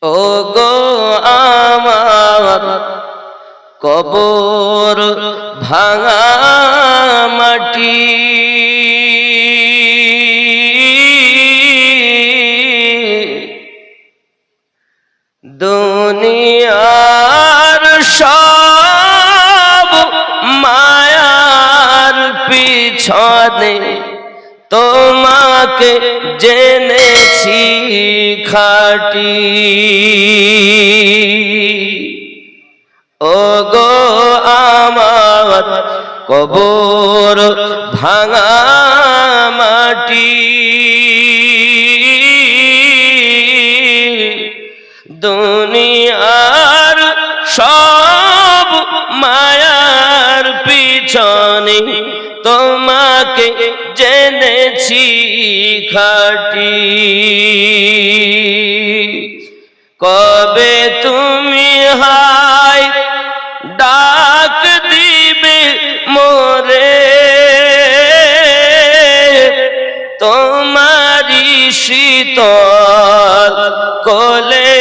ও গো আমার কবর ভাঙা মাটি, দুনিয়ার সব মায়ার পিছনে তোমাকে জেনেছি খাঁটি। ও গো আমার কবর ভাঙা মাটি, দুনিয়ার সব মায়ার পিছনে তোমাকে জেনেছি খাঁটি। কবে তুমি হায় ডাক দিবে মোরে, তোমারি শীতল কোলে,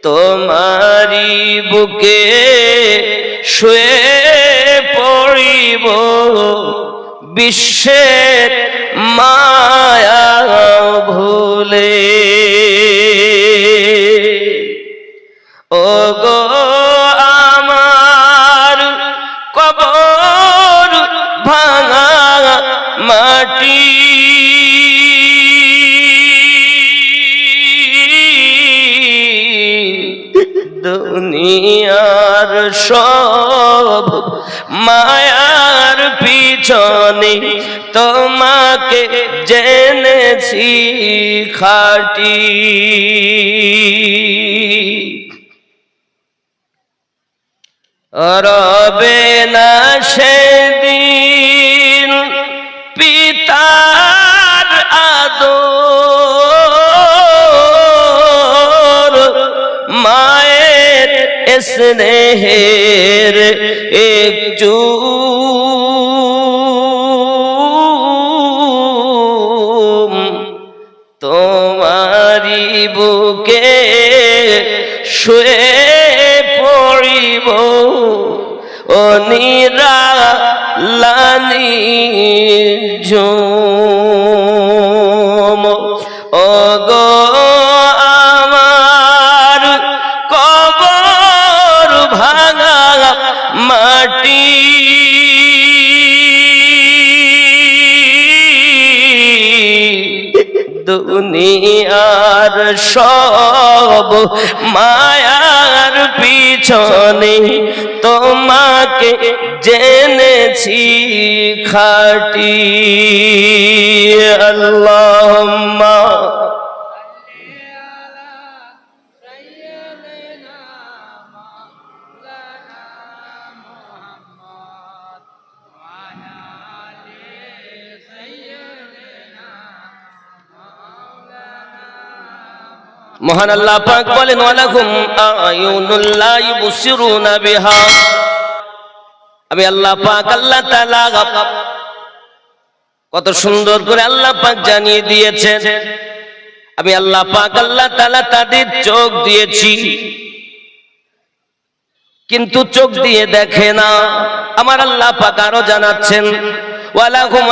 তোমারি বুকে শুয়ে পড়িব বিশ্বের মায়া ভুলে। ও গো আমার কবর ভাঙা মাটি, দুনিয়ার সব মায়ার পিছনে তোমাকে জেনেছি খাঁটি। রবে না সেদিন পিতার আদর, মায়ের স্নেহের একটু তোমারি বুকে শুয়ে পড়িব ও নিরালানি ঝুম। ও গো আমার কবর ভাঙা মাটি, দুনিয়ার সব মায়ার পিছনে তোমাকে জেনেছি খাঁটি। আল্লাহুম্মা মহান আল্লাহ পাক বলেন ওয়ালাকুম আয়ুনুল লা ইবসিরুনা বিহা, আমি আল্লাহ পাক আল্লাহ তাআলা কত সুন্দর করে আল্লাহ পাক জানিয়ে দিয়েছেন, আমি আল্লাহ পাক আল্লাহ তাআলা তাদের চোখ দিয়েছি কিন্তু চোখ দিয়ে দেখে না। আমার আল্লাহ পাক আরো জানাচ্ছেন ওয়ালাহুম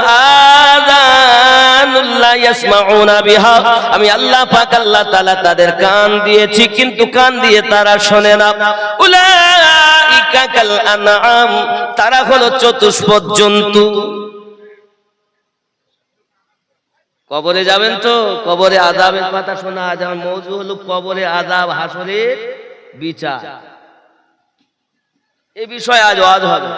আযানুল লা ইয়াসমাউনা বিহা, আমি আল্লাহ পাক আল্লাহ তাআলা তাদের কান দিয়েছি কিন্তু কান দিয়ে তারা শোনে না। উলাইকা কাল আনআম, তারা হলো চতুষ্পদ জন্তু। কবরে যাবেন তো, কবরে আযাবের কথা শোনা, আজ আমার মওযু হলো কবরে আযাব হাসরের বিচার, এই বিষয়ে আজ ওয়াজ হবে।